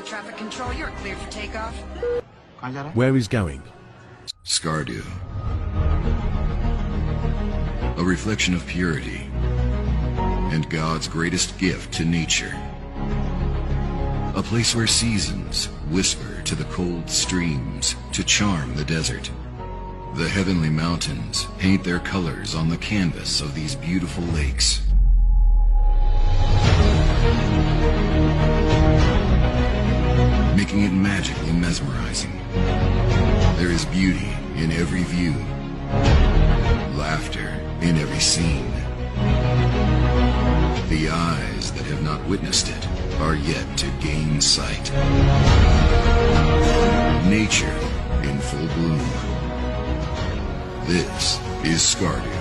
traffic control, you're cleared for takeoff. Where he's going? Skardu. A reflection of purity and God's greatest gift to nature. A place where seasons whisper to the cold streams to charm the desert. The heavenly mountains paint their colors on the canvas of these beautiful lakes. Making it magically mesmerizing. There is beauty in every view, laughter in every scene. The eyes that have not witnessed it are yet to gain sight. Nature in full bloom. This is Skardu.